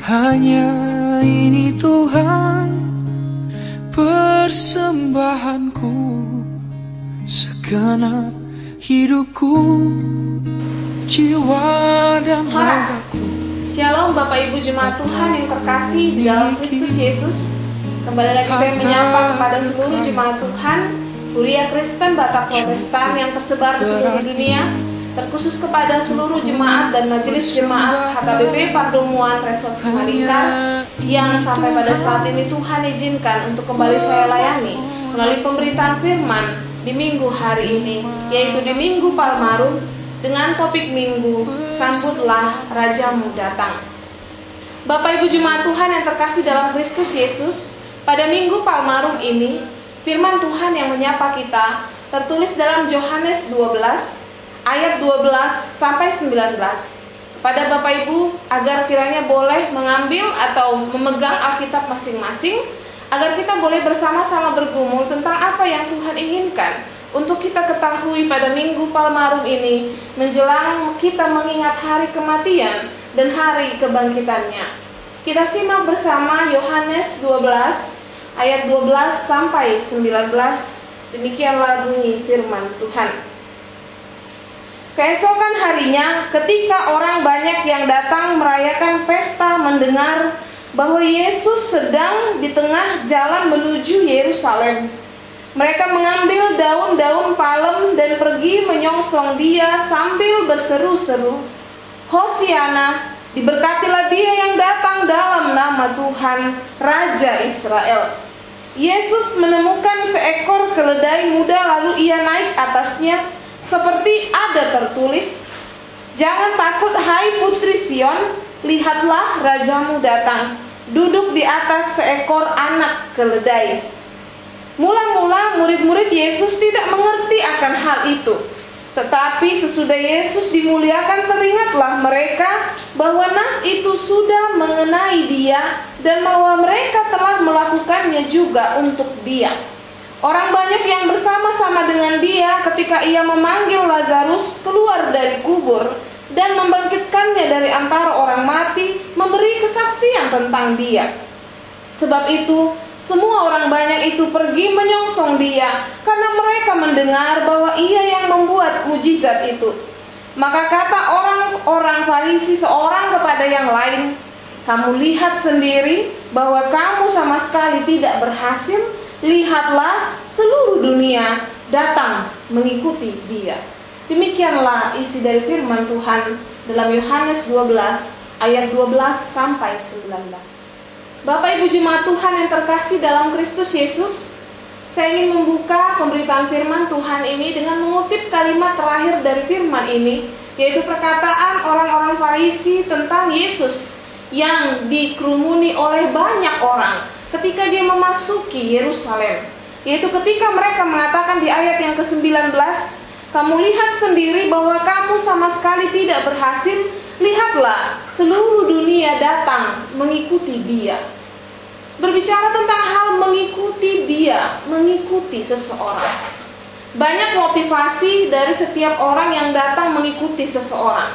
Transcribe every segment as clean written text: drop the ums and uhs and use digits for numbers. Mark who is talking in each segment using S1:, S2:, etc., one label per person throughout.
S1: Hanya ini Tuhan persembahanku, segenap hidupku, jiwa dan ragaku.
S2: Shalom Bapak Ibu Jemaat Tuhan yang terkasih di dalam Kristus Yesus. Kembali lagi saya menyapa kepada seluruh Jemaat Tuhan Huria Kristen Batak Protestan yang tersebar di seluruh dunia, terkhusus kepada seluruh jemaat dan majelis jemaat HKBP Pardomuan Resort Simalingkar yang sampai pada saat ini Tuhan izinkan untuk kembali saya layani melalui pemberitaan firman di minggu hari ini, yaitu di Minggu Palmarum dengan topik minggu Sambutlah Rajamu Datang. Bapak Ibu Jemaat Tuhan yang terkasih dalam Kristus Yesus, pada Minggu Palmarum ini firman Tuhan yang menyapa kita tertulis dalam Yohanes 12 ayat 12 sampai 19. Kepada Bapak Ibu agar kiranya boleh mengambil atau memegang Alkitab masing-masing, agar kita boleh bersama-sama bergumul tentang apa yang Tuhan inginkan untuk kita ketahui pada Minggu Palmarum ini, menjelang kita mengingat hari kematian dan hari kebangkitannya. Kita simak bersama Yohanes 12 ayat 12 sampai 19. Demikianlah bunyi firman Tuhan. Keesokan harinya, ketika orang banyak yang datang merayakan pesta mendengar bahwa Yesus sedang di tengah jalan menuju Yerusalem, mereka mengambil daun-daun palem dan pergi menyongsong dia sambil berseru-seru, "Hosiana, diberkatilah dia yang datang dalam nama Tuhan, Raja Israel." Yesus menemukan seekor keledai muda, lalu ia naik atasnya, seperti ada tertulis, "Jangan takut hai putri Sion, lihatlah rajamu datang, duduk di atas seekor anak keledai." Mula-mula murid-murid Yesus tidak mengerti akan hal itu. Tetapi sesudah Yesus dimuliakan, teringatlah mereka bahwa nas itu sudah mengenai dia dan bahwa mereka telah melakukannya juga untuk dia. Orang banyak yang bersama-sama dengan dia ketika ia memanggil Lazarus keluar dari kubur dan membangkitkannya dari antara orang mati, memberi kesaksian tentang dia. Sebab itu, semua orang banyak itu pergi menyongsong dia karena mereka mendengar bahwa ia yang membuat mujizat itu. Maka kata orang-orang Farisi seorang kepada yang lain, "Kamu lihat sendiri bahwa kamu sama sekali tidak berhasil. Lihatlah, seluruh dunia datang mengikuti dia." Demikianlah isi dari firman Tuhan dalam Yohanes 12 ayat 12 sampai 19. Bapak Ibu Jemaat Tuhan yang terkasih dalam Kristus Yesus, saya ingin membuka pemberitaan firman Tuhan ini dengan mengutip kalimat terakhir dari firman ini, yaitu perkataan orang-orang Farisi tentang Yesus yang dikerumuni oleh banyak orang ketika dia memasuki Yerusalem, yaitu ketika mereka mengatakan di ayat yang ke-19, "Kamu lihat sendiri bahwa kamu sama sekali tidak berhasil. Lihatlah, seluruh dunia datang mengikuti dia." Berbicara tentang hal mengikuti dia, mengikuti seseorang. Banyak motivasi dari setiap orang yang datang mengikuti seseorang.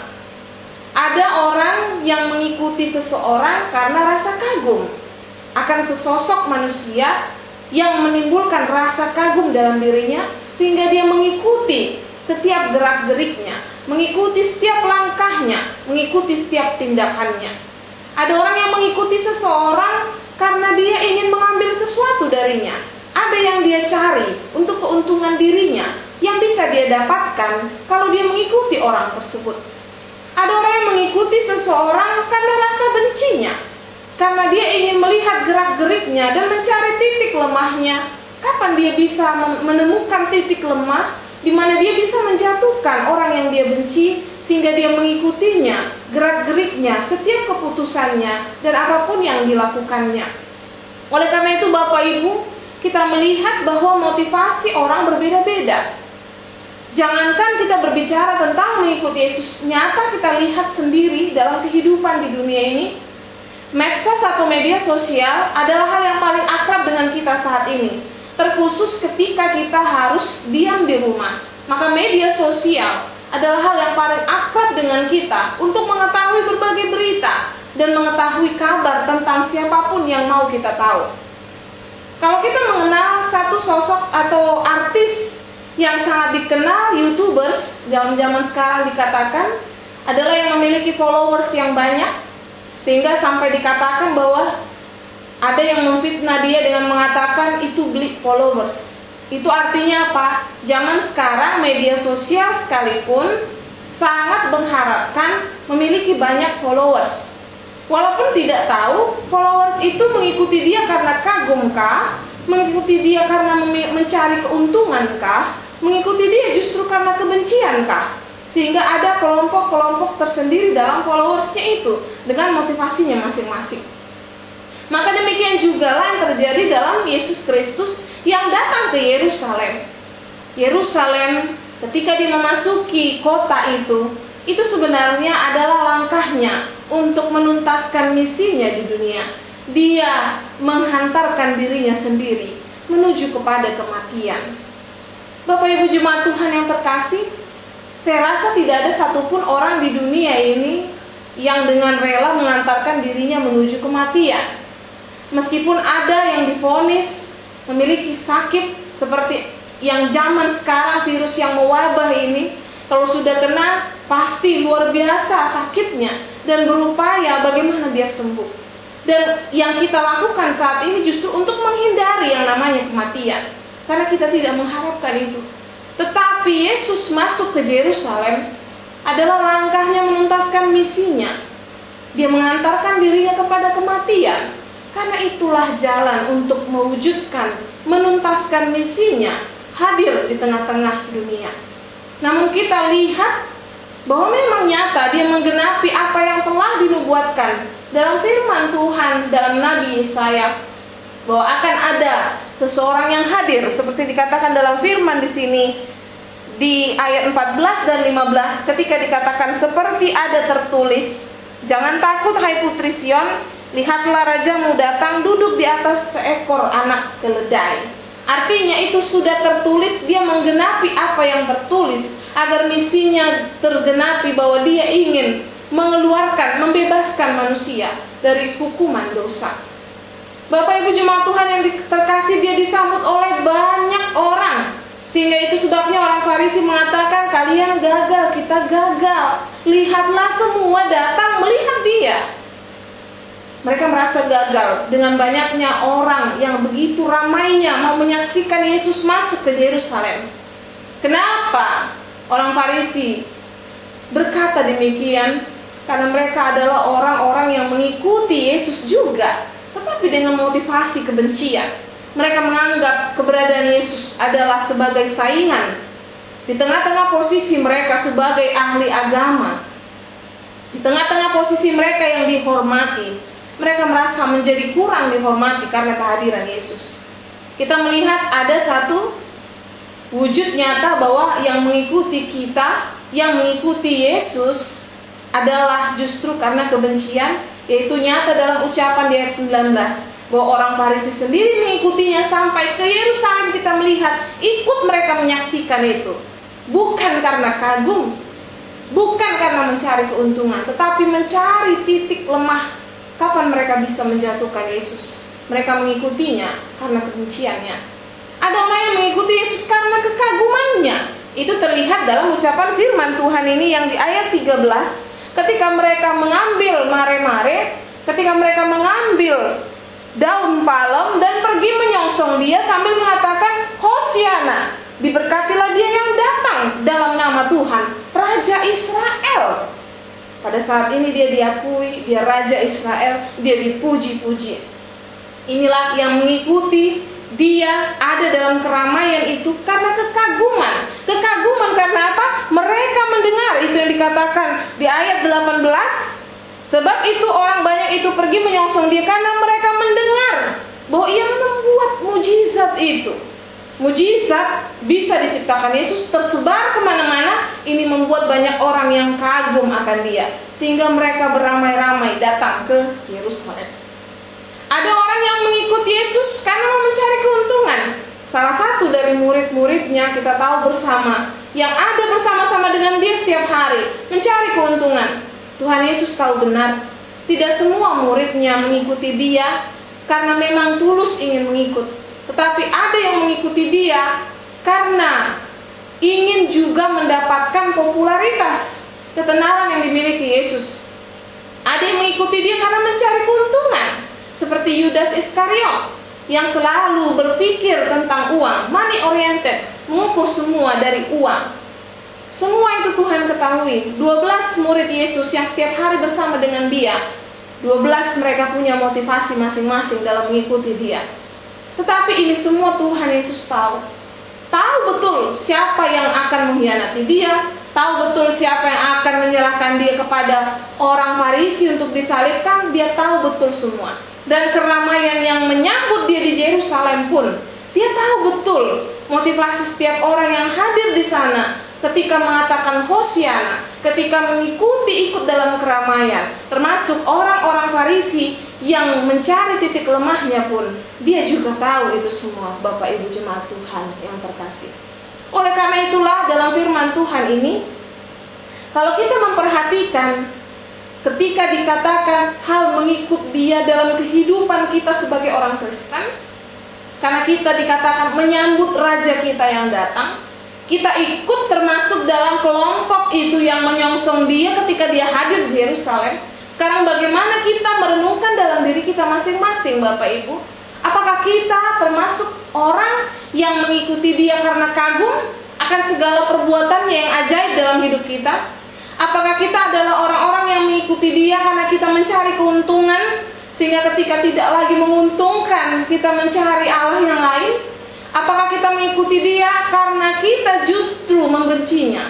S2: Ada orang yang mengikuti seseorang karena rasa kagum akan sesosok manusia yang menimbulkan rasa kagum dalam dirinya, sehingga dia mengikuti setiap gerak-geriknya, mengikuti setiap langkahnya, mengikuti setiap tindakannya. Ada orang yang mengikuti seseorang karena dia ingin mengambil sesuatu darinya. Ada yang dia cari untuk keuntungan dirinya yang bisa dia dapatkan kalau dia mengikuti orang tersebut. Ada orang yang mengikuti seseorang karena rasa bencinya, karena dia ingin melihat gerak-geriknya dan mencari titik lemahnya. Kapan dia bisa menemukan titik lemah di mana dia bisa menjatuhkan orang yang dia benci, sehingga dia mengikutinya, gerak-geriknya, setiap keputusannya, dan apapun yang dilakukannya. Oleh karena itu Bapak Ibu, kita melihat bahwa motivasi orang berbeda-beda. Jangankan kita berbicara tentang mengikuti Yesus, nyata kita lihat sendiri dalam kehidupan di dunia ini. Medsos atau media sosial adalah hal yang paling akrab dengan kita saat ini, terkhusus ketika kita harus diam di rumah. Maka media sosial adalah hal yang paling akrab dengan kita untuk mengetahui berbagai berita, dan mengetahui kabar tentang siapapun yang mau kita tahu. Kalau kita mengenal satu sosok atau artis yang sangat dikenal, YouTubers dalam zaman sekarang dikatakan adalah yang memiliki followers yang banyak, sehingga sampai dikatakan bahwa ada yang memfitnah dia dengan mengatakan itu beli followers. Itu artinya apa? Zaman sekarang media sosial sekalipun sangat mengharapkan memiliki banyak followers. Walaupun tidak tahu followers itu mengikuti dia karena kagumkah, mengikuti dia karena mencari keuntungankah, mengikuti dia justru karena kebenciankah? Sehingga ada kelompok-kelompok tersendiri dalam followersnya itu dengan motivasinya masing-masing. Maka demikian juga lah yang terjadi dalam Yesus Kristus yang datang ke Yerusalem. Yerusalem ketika dia memasuki kota itu sebenarnya adalah langkahnya untuk menuntaskan misinya di dunia. Dia menghantarkan dirinya sendiri menuju kepada kematian. Bapak Ibu jemaat Tuhan yang terkasih, saya rasa tidak ada satupun orang di dunia ini yang dengan rela mengantarkan dirinya menuju kematian. Meskipun ada yang divonis memiliki sakit seperti yang zaman sekarang, virus yang mewabah ini, kalau sudah kena pasti luar biasa sakitnya dan berupaya bagaimana biar sembuh. Dan yang kita lakukan saat ini justru untuk menghindari yang namanya kematian, karena kita tidak mengharapkan itu. Tetapi Yesus masuk ke Yerusalem adalah langkahnya menuntaskan misinya. Dia mengantarkan dirinya kepada kematian. Karena itulah jalan untuk mewujudkan, menuntaskan misinya, hadir di tengah-tengah dunia. Namun kita lihat bahwa memang nyata dia menggenapi apa yang telah dinubuatkan dalam firman Tuhan dalam Nabi Yesaya, bahwa akan ada seseorang yang hadir seperti dikatakan dalam firman di sini di ayat 14 dan 15, ketika dikatakan seperti ada tertulis, jangan takut hai putri Sion, lihatlah rajamu datang duduk di atas seekor anak keledai. Artinya itu sudah tertulis, dia menggenapi apa yang tertulis agar misinya tergenapi, bahwa dia ingin mengeluarkan, membebaskan manusia dari hukuman dosa. Bapak Ibu jemaat Tuhan yang terkasih, dia disambut oleh banyak orang. Sehingga itu sebabnya orang Farisi mengatakan, kalian gagal, kita gagal. Lihatlah semua datang melihat dia. Mereka merasa gagal dengan banyaknya orang yang begitu ramainya mau menyaksikan Yesus masuk ke Yerusalem. Kenapa orang Farisi berkata demikian? Karena mereka adalah orang-orang yang mengikuti Yesus juga, tetapi dengan motivasi kebencian. Mereka menganggap keberadaan Yesus adalah sebagai saingan. Di tengah-tengah posisi mereka sebagai ahli agama, di tengah-tengah posisi mereka yang dihormati, mereka merasa menjadi kurang dihormati karena kehadiran Yesus. Kita melihat ada satu wujud nyata bahwa yang mengikuti kita, yang mengikuti Yesus adalah justru karena kebencian, yaitu nyata dalam ucapan di ayat 19, bahwa orang Farisi sendiri mengikutinya sampai ke Yerusalem. Kita melihat ikut mereka menyaksikan itu, bukan karena kagum, bukan karena mencari keuntungan, tetapi mencari titik lemah kapan mereka bisa menjatuhkan Yesus. Mereka mengikutinya karena kebenciannya. Ada orang yang mengikuti Yesus karena kekagumannya. Itu terlihat dalam ucapan firman Tuhan ini yang di ayat 13, ketika mereka mengambil mare-mare, ketika mereka mengambil daun palem dan pergi menyongsong dia sambil mengatakan, Hosiana, diberkatilah dia yang datang dalam nama Tuhan, Raja Israel. Pada saat ini dia diakui, dia Raja Israel, dia dipuji-puji. Inilah yang mengikuti dia ada dalam keramaian itu karena kekaguman. Kekaguman karena apa? Mereka mendengar, itu yang dikatakan di ayat 18. Sebab itu orang banyak itu pergi menyongsong dia karena mereka mendengar bahwa ia membuat mujizat itu. Mujizat bisa diciptakan Yesus tersebar kemana-mana. Ini membuat banyak orang yang kagum akan dia, sehingga mereka beramai-ramai datang ke Yerusalem. Ada orang yang mengikut Yesus karena mau mencari keuntungan. Salah satu dari murid-muridnya kita tahu bersama, yang ada bersama-sama dengan dia setiap hari, mencari keuntungan. Tuhan Yesus tahu benar Tidak semua muridnya mengikuti dia karena memang tulus ingin mengikut, tetapi ada yang mengikuti dia karena ingin juga mendapatkan popularitas, ketenaran yang dimiliki Yesus. Ada yang mengikuti dia karena mencari keuntungan, seperti Yudas Iskariot yang selalu berpikir tentang uang, money oriented, mengukur semua dari uang. Semua itu Tuhan ketahui. 12 murid Yesus yang setiap hari bersama dengan dia, 12 mereka punya motivasi masing-masing dalam mengikuti dia. Tetapi ini semua Tuhan Yesus tahu. Tahu betul siapa yang akan mengkhianati dia, tahu betul siapa yang akan menyerahkan dia kepada orang Farisi untuk disalibkan. Dia tahu betul semua. Dan keramaian yang menyambut dia di Yerusalem pun, dia tahu betul motivasi setiap orang yang hadir di sana ketika mengatakan Hosiana, ketika mengikuti ikut dalam keramaian, termasuk orang-orang Farisi yang mencari titik lemahnya pun, dia juga tahu itu semua, Bapak Ibu jemaat Tuhan yang terkasih. Oleh karena itulah dalam firman Tuhan ini, kalau kita memperhatikan ketika dikatakan hal mengikut dia dalam kehidupan kita sebagai orang Kristen, karena kita dikatakan menyambut Raja kita yang datang, kita ikut termasuk dalam kelompok itu yang menyongsong dia ketika dia hadir di Yerusalem. Sekarang bagaimana kita merenungkan dalam diri kita masing-masing, Bapak Ibu? Apakah kita termasuk orang yang mengikuti dia karena kagum akan segala perbuatannya yang ajaib dalam hidup kita? Apakah kita adalah orang-orang yang mengikuti dia karena kita mencari keuntungan, sehingga ketika tidak lagi menguntungkan kita mencari Allah yang lain? Apakah kita mengikuti dia karena kita justru membencinya?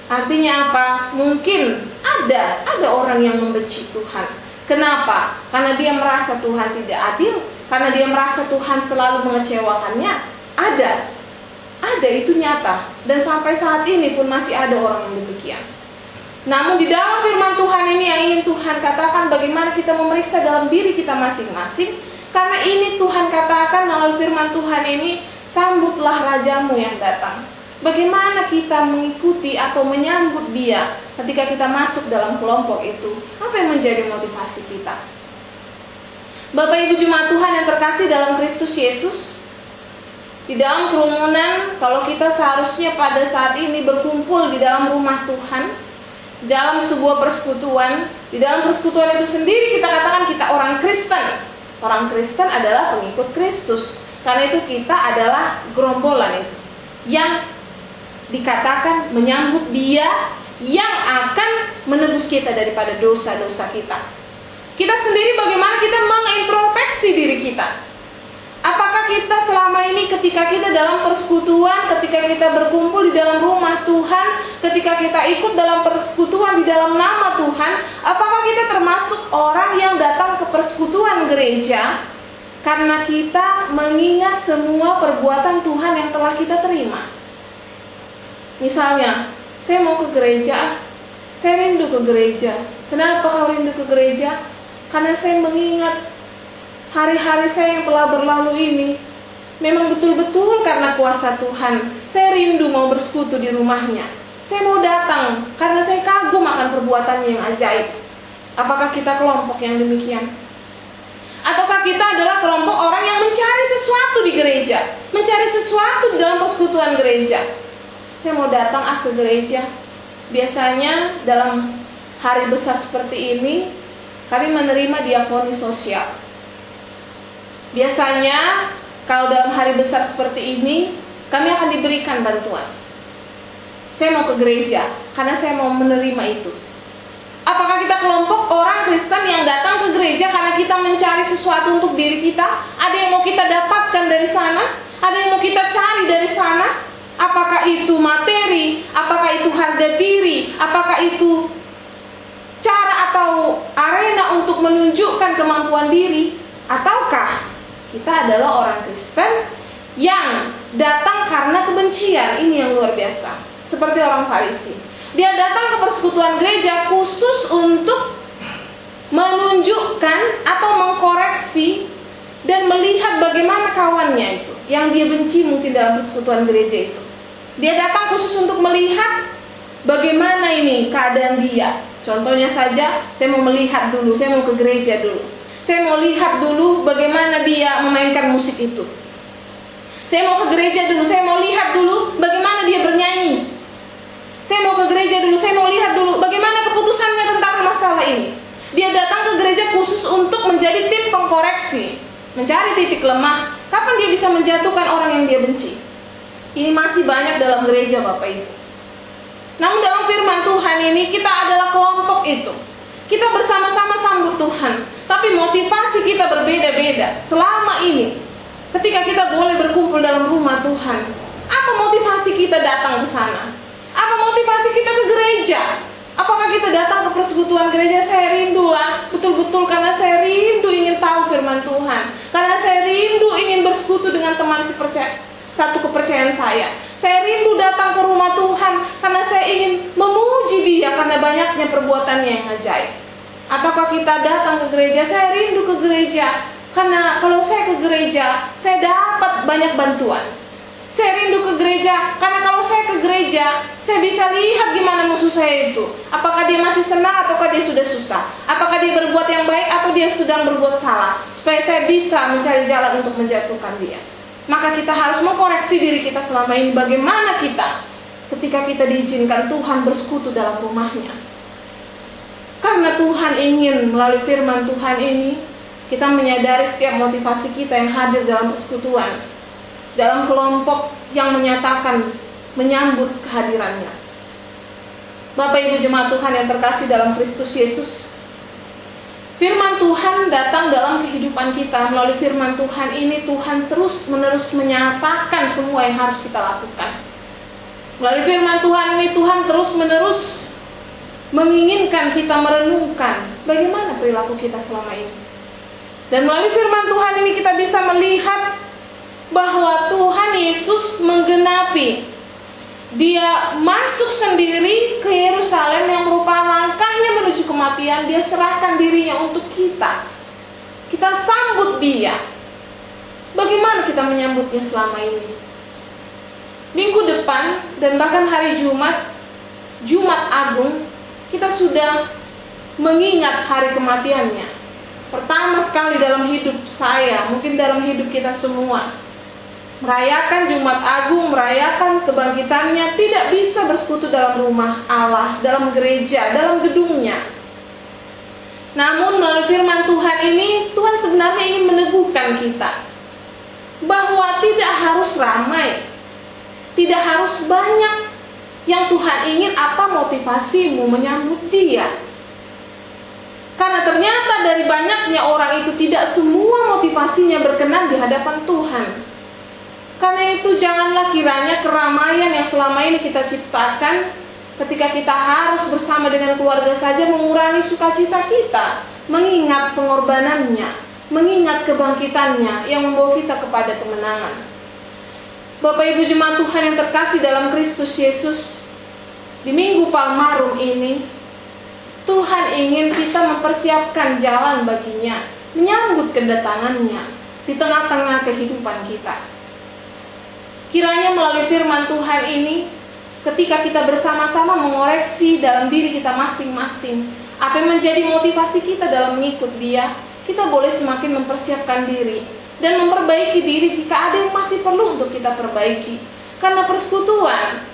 S2: Artinya apa? Mungkin ada orang yang membenci Tuhan. Kenapa? Karena dia merasa Tuhan tidak adil, karena dia merasa Tuhan selalu mengecewakannya. Ada, itu nyata. Dan sampai saat ini pun masih ada orang yang demikian. Namun di dalam firman Tuhan ini yang ingin Tuhan katakan bagaimana kita memeriksa dalam diri kita masing-masing. Karena ini Tuhan katakan dalam firman Tuhan ini, sambutlah rajamu yang datang. Bagaimana kita mengikuti atau menyambut dia ketika kita masuk dalam kelompok itu? Apa yang menjadi motivasi kita? Bapak Ibu jemaat Tuhan yang terkasih dalam Kristus Yesus, di dalam kerumunan, kalau kita seharusnya pada saat ini berkumpul di dalam rumah Tuhan, di dalam sebuah persekutuan, di dalam persekutuan itu sendiri kita katakan kita orang Kristen. Orang Kristen adalah pengikut Kristus. Karena itu kita adalah gerombolan itu yang dikatakan menyambut dia yang akan menebus kita daripada dosa-dosa kita. Kita sendiri bagaimana kita mengintrospeksi diri kita. Apakah kita selama ini ketika kita dalam persekutuan, ketika kita berkumpul di dalam rumah Tuhan, ketika kita ikut dalam persekutuan di dalam nama Tuhan, apakah kita termasuk orang yang datang ke persekutuan gereja karena kita mengingat semua perbuatan Tuhan yang telah kita terima? Misalnya, saya mau ke gereja, saya rindu ke gereja. Kenapa kau rindu ke gereja? Karena saya mengingat hari-hari saya yang telah berlalu ini. Memang betul-betul karena kuasa Tuhan. Saya rindu mau bersekutu di rumahnya. Saya mau datang karena saya kagum akan perbuatannya yang ajaib. Apakah kita kelompok yang demikian? Ataukah kita adalah kelompok orang yang mencari sesuatu di gereja, mencari sesuatu di dalam persekutuan gereja? Saya mau datang ke gereja. Biasanya dalam hari besar seperti ini kami menerima diakoni sosial. Biasanya kalau dalam hari besar seperti ini kami akan diberikan bantuan. Saya mau ke gereja karena saya mau menerima itu. Apakah kita kelompok orang Kristen yang datang ke gereja karena kita mencari sesuatu untuk diri kita? Ada yang mau kita dapatkan dari sana? Ada yang mau kita cari dari sana? Apakah itu materi? Apakah itu harga diri? Apakah itu cara atau arena untuk menunjukkan kemampuan diri? Ataukah kita adalah orang Kristen yang datang karena kebencian? Ini yang luar biasa. Seperti orang Farisi. Dia datang ke persekutuan gereja khusus untuk menunjukkan atau mengkoreksi dan melihat bagaimana kawannya itu yang dia benci mungkin dalam persekutuan gereja itu. Dia datang khusus untuk melihat bagaimana ini keadaan dia, Contohnya saja, saya mau melihat dulu, saya mau ke gereja dulu. Saya mau lihat dulu bagaimana dia memainkan musik itu. Saya mau ke gereja dulu, saya mau lihat dulu bagaimana dia bernyanyi. Saya mau ke gereja dulu, saya mau lihat dulu bagaimana keputusannya tentang masalah ini. Dia datang ke gereja khusus untuk menjadi tim pengkoreksi, mencari titik lemah. Kapan dia bisa menjatuhkan orang yang dia benci? Ini masih banyak dalam gereja, Bapak Ibu. Namun dalam firman Tuhan ini kita adalah kelompok itu. Kita bersama-sama sambut Tuhan, tapi motivasi kita berbeda-beda. Selama ini, ketika kita boleh berkumpul dalam rumah Tuhan, apa motivasi kita datang ke sana? Apa motivasi kita ke gereja? Apakah kita datang ke persekutuan gereja? Saya rindu lah, betul-betul, karena saya rindu ingin tahu firman Tuhan. Karena saya rindu ingin bersekutu dengan teman satu kepercayaan saya. Saya rindu datang ke rumah Tuhan karena saya ingin memuji Dia karena banyaknya perbuatannya yang ajaib. Ataukah kita datang ke gereja? Saya rindu ke gereja karena kalau saya ke gereja, saya dapat banyak bantuan. Saya rindu ke gereja karena kalau saya ke gereja, saya bisa lihat gimana musuh saya itu. Apakah dia masih senang ataukah dia sudah susah? Apakah dia berbuat yang baik atau dia sedang berbuat salah? Supaya saya bisa mencari jalan untuk menjatuhkan dia. Maka kita harus mengkoreksi diri kita selama ini. Bagaimana kita ketika kita diizinkan Tuhan bersekutu dalam rumahnya. Karena Tuhan ingin melalui firman Tuhan ini, kita menyadari setiap motivasi kita yang hadir dalam persekutuan, dalam kelompok yang menyatakan menyambut kehadirannya. Bapak Ibu jemaat Tuhan yang terkasih dalam Kristus Yesus, firman Tuhan datang dalam kehidupan kita. Melalui firman Tuhan ini Tuhan terus-menerus menyatakan semua yang harus kita lakukan. Melalui firman Tuhan ini Tuhan terus-menerus menginginkan kita merenungkan bagaimana perilaku kita selama ini. Dan melalui firman Tuhan ini kita bisa melihat bahwa Tuhan Yesus menggenapi. Dia masuk sendiri ke Yerusalem yang merupakan langkahnya menuju kematian. Dia serahkan dirinya untuk kita. Kita sambut Dia. Bagaimana kita menyambutnya selama ini? Minggu depan dan bahkan hari Jumat Agung, kita sudah mengingat hari kematiannya. Pertama sekali dalam hidup saya, mungkin dalam hidup kita semua, merayakan Jumat Agung, merayakan kebangkitannya, tidak bisa bersekutu dalam rumah Allah, dalam gereja, dalam gedungnya. Namun melalui firman Tuhan ini, Tuhan sebenarnya ingin meneguhkan kita bahwa tidak harus ramai, tidak harus banyak. Yang Tuhan ingin apa motivasimu menyambut Dia. Karena ternyata dari banyaknya orang itu tidak semua motivasinya berkenan di hadapan Tuhan. Karena itu janganlah kiranya keramaian yang selama ini kita ciptakan ketika kita harus bersama dengan keluarga saja mengurangi sukacita kita, mengingat pengorbanannya, mengingat kebangkitannya yang membawa kita kepada kemenangan. Bapak Ibu jemaat Tuhan yang terkasih dalam Kristus Yesus, di Minggu Palmarum ini Tuhan ingin kita mempersiapkan jalan baginya, menyambut kedatangannya di tengah-tengah kehidupan kita. Kiranya melalui firman Tuhan ini, ketika kita bersama-sama mengoreksi dalam diri kita masing-masing apa yang menjadi motivasi kita dalam mengikut Dia, kita boleh semakin mempersiapkan diri dan memperbaiki diri jika ada yang masih perlu untuk kita perbaiki. Karena persekutuan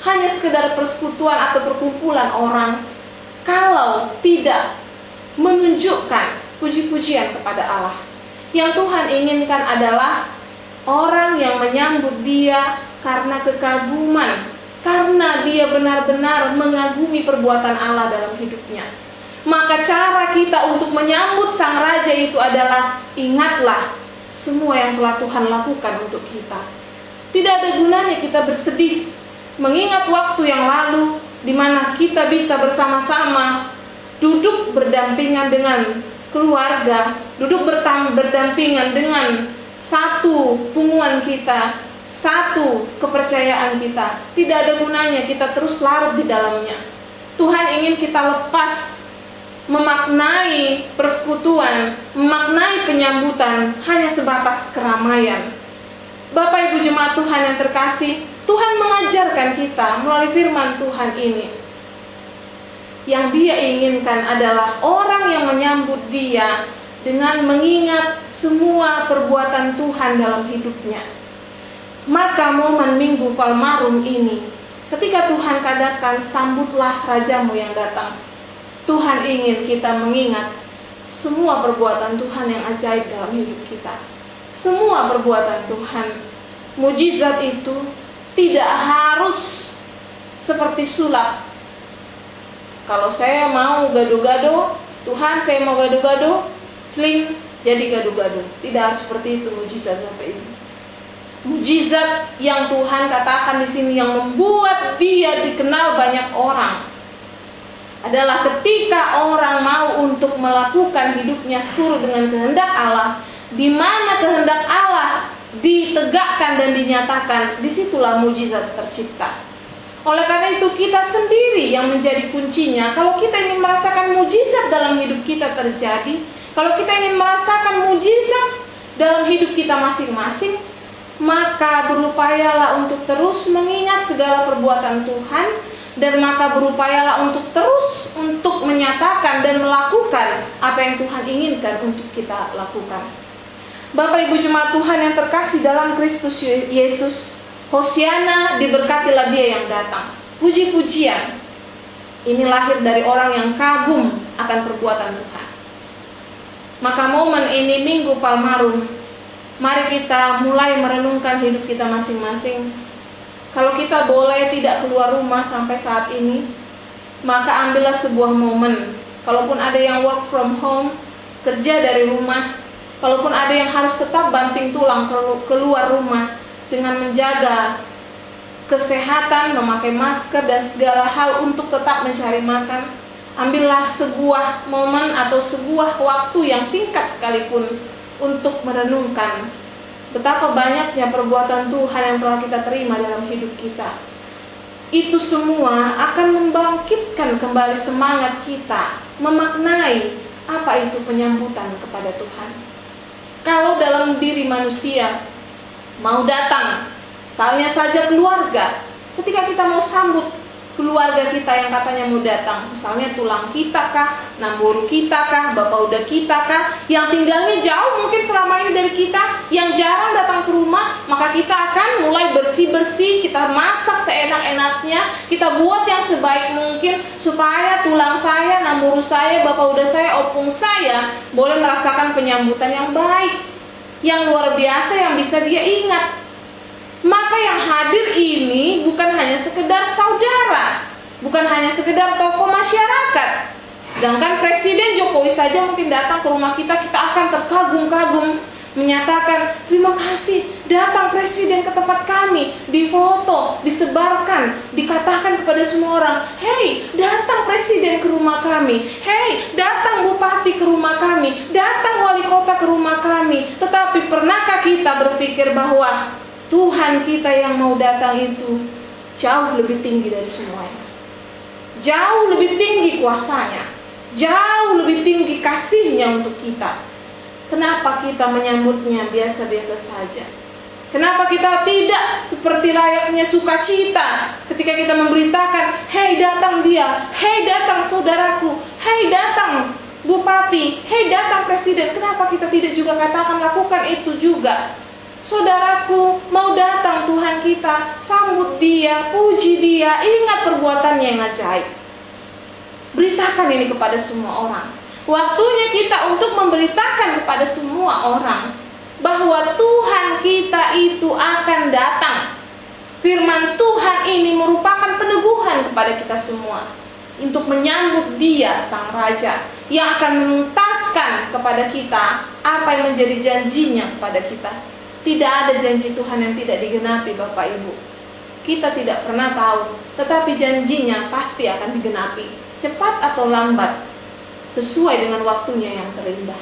S2: hanya sekedar persekutuan atau perkumpulan orang kalau tidak menunjukkan puji-pujian kepada Allah. Yang Tuhan inginkan adalah orang yang menyambut Dia karena kekaguman, karena dia benar-benar mengagumi perbuatan Allah dalam hidupnya. Maka cara kita untuk menyambut Sang Raja itu adalah ingatlah semua yang telah Tuhan lakukan untuk kita. Tidak ada gunanya kita bersedih mengingat waktu yang lalu di mana kita bisa bersama-sama duduk berdampingan dengan keluarga, duduk berdampingan dengan satu punguan kita, satu kepercayaan kita. Tidak ada gunanya kita terus larut di dalamnya. Tuhan ingin kita lepas memaknai persekutuan, memaknai penyambutan hanya sebatas keramaian. Bapak Ibu jemaat Tuhan yang terkasih, Tuhan mengajarkan kita melalui firman Tuhan ini. Yang dia inginkan adalah orang yang menyambut dia dengan mengingat semua perbuatan Tuhan dalam hidupnya. Maka momen Minggu Palmarum ini, ketika Tuhan katakan sambutlah rajamu yang datang, Tuhan ingin kita mengingat semua perbuatan Tuhan yang ajaib dalam hidup kita. Semua perbuatan Tuhan. Mujizat itu tidak harus seperti sulap. Kalau saya mau gado-gado, Tuhan saya mau gado-gado, celing, jadi gado-gado. Tidak harus seperti itu mujizat Bapak Ibu. Mujizat yang Tuhan katakan di sini yang membuat dia dikenal banyak orang adalah ketika orang mau untuk melakukan hidupnya seturut dengan kehendak Allah, di mana kehendak Allah ditegakkan dan dinyatakan, disitulah mujizat tercipta. Oleh karena itu kita sendiri yang menjadi kuncinya. Kalau kita ingin merasakan mujizat dalam hidup kita terjadi, kalau kita ingin merasakan mujizat dalam hidup kita masing-masing, maka berupayalah untuk terus mengingat segala perbuatan Tuhan, dan maka berupayalah untuk terus untuk menyatakan dan melakukan apa yang Tuhan inginkan untuk kita lakukan. Bapak Ibu jemaat Tuhan yang terkasih dalam Kristus Yesus, Hosiana, diberkatilah dia yang datang. Puji-pujian ini lahir dari orang yang kagum akan perbuatan Tuhan. Maka momen ini Minggu Palmarum, mari kita mulai merenungkan hidup kita masing-masing. Kalau kita boleh tidak keluar rumah sampai saat ini, maka ambillah sebuah momen. Kalaupun ada yang work from home, kerja dari rumah, kalaupun ada yang harus tetap banting tulang keluar rumah, dengan menjaga kesehatan, memakai masker dan segala hal untuk tetap mencari makan, ambillah sebuah momen atau sebuah waktu yang singkat sekalipun untuk merenungkan betapa banyaknya perbuatan Tuhan yang telah kita terima dalam hidup kita. Itu semua akan membangkitkan kembali semangat kita memaknai apa itu penyambutan kepada Tuhan. Kalau dalam diri manusia mau datang, misalnya saja keluarga, ketika kita mau sambut keluarga kita yang katanya mau datang, misalnya tulang kita kah, namburu kita kah, bapak udah kita kah, yang tinggalnya jauh mungkin selama ini dari kita, yang jarang datang ke rumah, maka kita akan mulai bersih-bersih, kita masak seenak-enaknya, kita buat yang sebaik mungkin supaya tulang saya, namburu saya, bapak udah saya, opung saya boleh merasakan penyambutan yang baik, yang luar biasa yang bisa dia ingat. Maka yang hadir ini bukan hanya sekedar saudara, bukan hanya sekedar tokoh masyarakat. Sedangkan Presiden Jokowi saja mungkin datang ke rumah kita, kita akan terkagum-kagum, menyatakan terima kasih datang Presiden ke tempat kami, difoto, disebarkan, dikatakan kepada semua orang, hei datang Presiden ke rumah kami, hei datang Bupati ke rumah kami, datang Wali Kota ke rumah kami. Tetapi pernahkah kita berpikir bahwa Tuhan kita yang mau datang itu jauh lebih tinggi dari semuanya, jauh lebih tinggi kuasanya, jauh lebih tinggi kasihnya untuk kita. Kenapa kita menyambutnya biasa-biasa saja? Kenapa kita tidak seperti layaknya sukacita ketika kita memberitakan, hei datang dia, hei datang saudaraku, hei datang Bupati, hei datang Presiden. Kenapa kita tidak juga katakan lakukan itu juga? Saudaraku, mau datang Tuhan kita, sambut dia, puji dia, ingat perbuatannya yang ajaib. Beritakan ini kepada semua orang. Waktunya kita untuk memberitakan kepada semua orang bahwa Tuhan kita itu akan datang. Firman Tuhan ini merupakan peneguhan kepada kita semua untuk menyambut dia sang Raja yang akan menuntaskan kepada kita apa yang menjadi janjinya kepada kita. Tidak ada janji Tuhan yang tidak digenapi, Bapak Ibu. Kita tidak pernah tahu, tetapi janjinya pasti akan digenapi, cepat atau lambat, sesuai dengan waktunya yang terindah.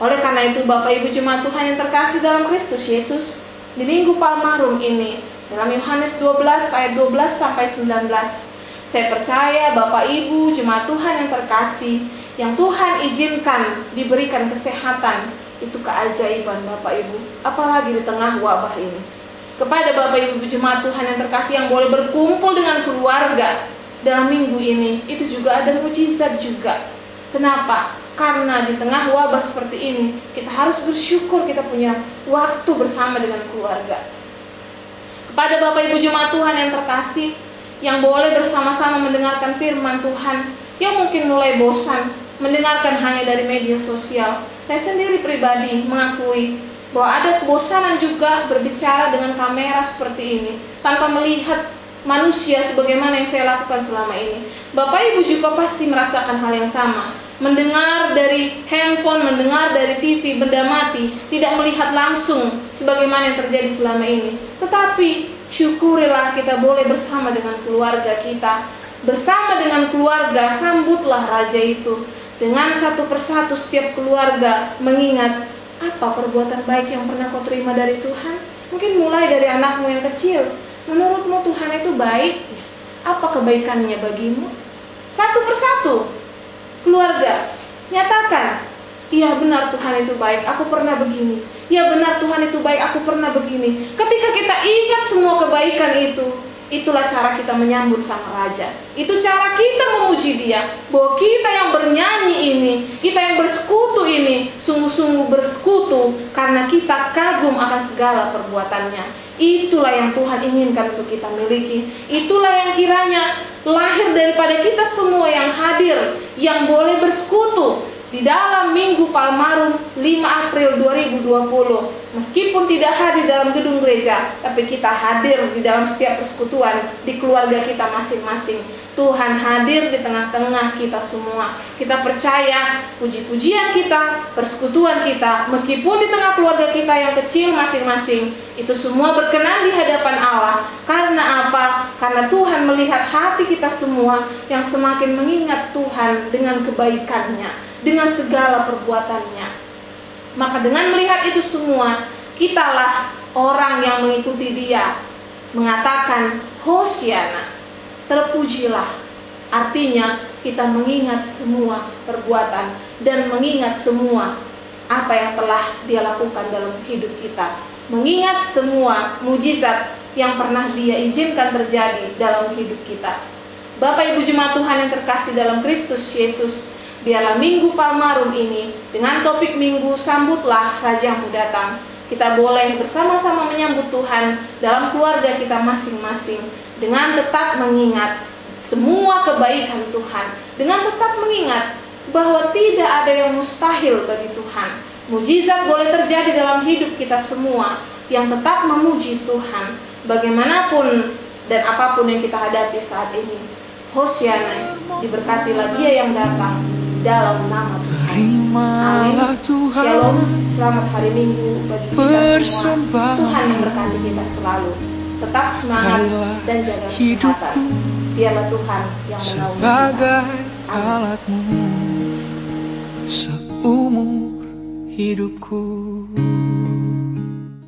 S2: Oleh karena itu Bapak Ibu jemaat Tuhan yang terkasih dalam Kristus Yesus, di Minggu Palmarum ini, dalam Yohanes 12 ayat 12 sampai 19, saya percaya Bapak Ibu jemaat Tuhan yang terkasih, yang Tuhan izinkan diberikan kesehatan, itu keajaiban Bapak Ibu, apalagi di tengah wabah ini. Kepada Bapak Ibu jemaat Tuhan yang terkasih yang boleh berkumpul dengan keluarga, dalam minggu ini itu juga ada mujizat juga. Kenapa? Karena di tengah wabah seperti ini kita harus bersyukur kita punya waktu bersama dengan keluarga. Kepada Bapak Ibu Jemaat Tuhan yang terkasih, yang boleh bersama-sama mendengarkan firman Tuhan, yang mungkin mulai bosan mendengarkan hanya dari media sosial, saya sendiri pribadi mengakui bahwa ada kebosanan juga berbicara dengan kamera seperti ini tanpa melihat manusia sebagaimana yang saya lakukan selama ini. Bapak Ibu juga pasti merasakan hal yang sama, mendengar dari handphone, mendengar dari TV, benda mati, tidak melihat langsung sebagaimana yang terjadi selama ini. Tetapi syukurilah kita boleh bersama dengan keluarga kita. Bersama dengan keluarga sambutlah Raja itu. Dengan satu persatu setiap keluarga mengingat apa perbuatan baik yang pernah kau terima dari Tuhan. Mungkin mulai dari anakmu yang kecil. Menurutmu Tuhan itu baik? Apa kebaikannya bagimu? Satu persatu keluarga nyatakan, iya benar Tuhan itu baik, aku pernah begini. Iya benar Tuhan itu baik, aku pernah begini. Ketika kita ingat semua kebaikan itu, itulah cara kita menyambut Sang Raja. Itu cara kita memuji Dia. Bahwa kita yang bernyanyi ini, kita yang bersekutu ini, sungguh-sungguh bersekutu karena kita kagum akan segala perbuatannya. Itulah yang Tuhan inginkan untuk kita miliki. Itulah yang kiranya lahir daripada kita semua yang hadir, yang boleh bersekutu di dalam Minggu Palmarum 5 April 2020. Meskipun tidak hadir dalam gedung gereja, tapi kita hadir di dalam setiap persekutuan di keluarga kita masing-masing. Tuhan hadir di tengah-tengah kita semua. Kita percaya puji-pujian kita, persekutuan kita, meskipun di tengah keluarga kita yang kecil masing-masing, itu semua berkenan di hadapan Allah. Karena apa? Karena Tuhan melihat hati kita semua yang semakin mengingat Tuhan dengan kebaikannya, dengan segala perbuatannya. Maka dengan melihat itu semua, kitalah orang yang mengikuti Dia, mengatakan Hosiana, terpujilah. Artinya kita mengingat semua perbuatan dan mengingat semua apa yang telah Dia lakukan dalam hidup kita, mengingat semua mujizat yang pernah Dia izinkan terjadi dalam hidup kita. Bapak Ibu Jemaat Tuhan yang terkasih dalam Kristus Yesus, biarlah Minggu Palmarum ini dengan topik Minggu Sambutlah Rajamu Datang, kita boleh bersama-sama menyambut Tuhan dalam keluarga kita masing-masing dengan tetap mengingat semua kebaikan Tuhan, dengan tetap mengingat bahwa tidak ada yang mustahil bagi Tuhan. Mujizat boleh terjadi dalam hidup kita semua yang tetap memuji Tuhan bagaimanapun dan apapun yang kita hadapi saat ini. Hosiana, diberkatilah Dia yang datang dalam nama Tuhan. Amin. Shalom, selamat hari Minggu bagi kita semua. Tuhan yang berkati kita selalu. Tetap semangat dan jaga kesehatan. Biarlah Tuhan yang menaungi kita.
S1: Sebagai alatmu seumur hidupku.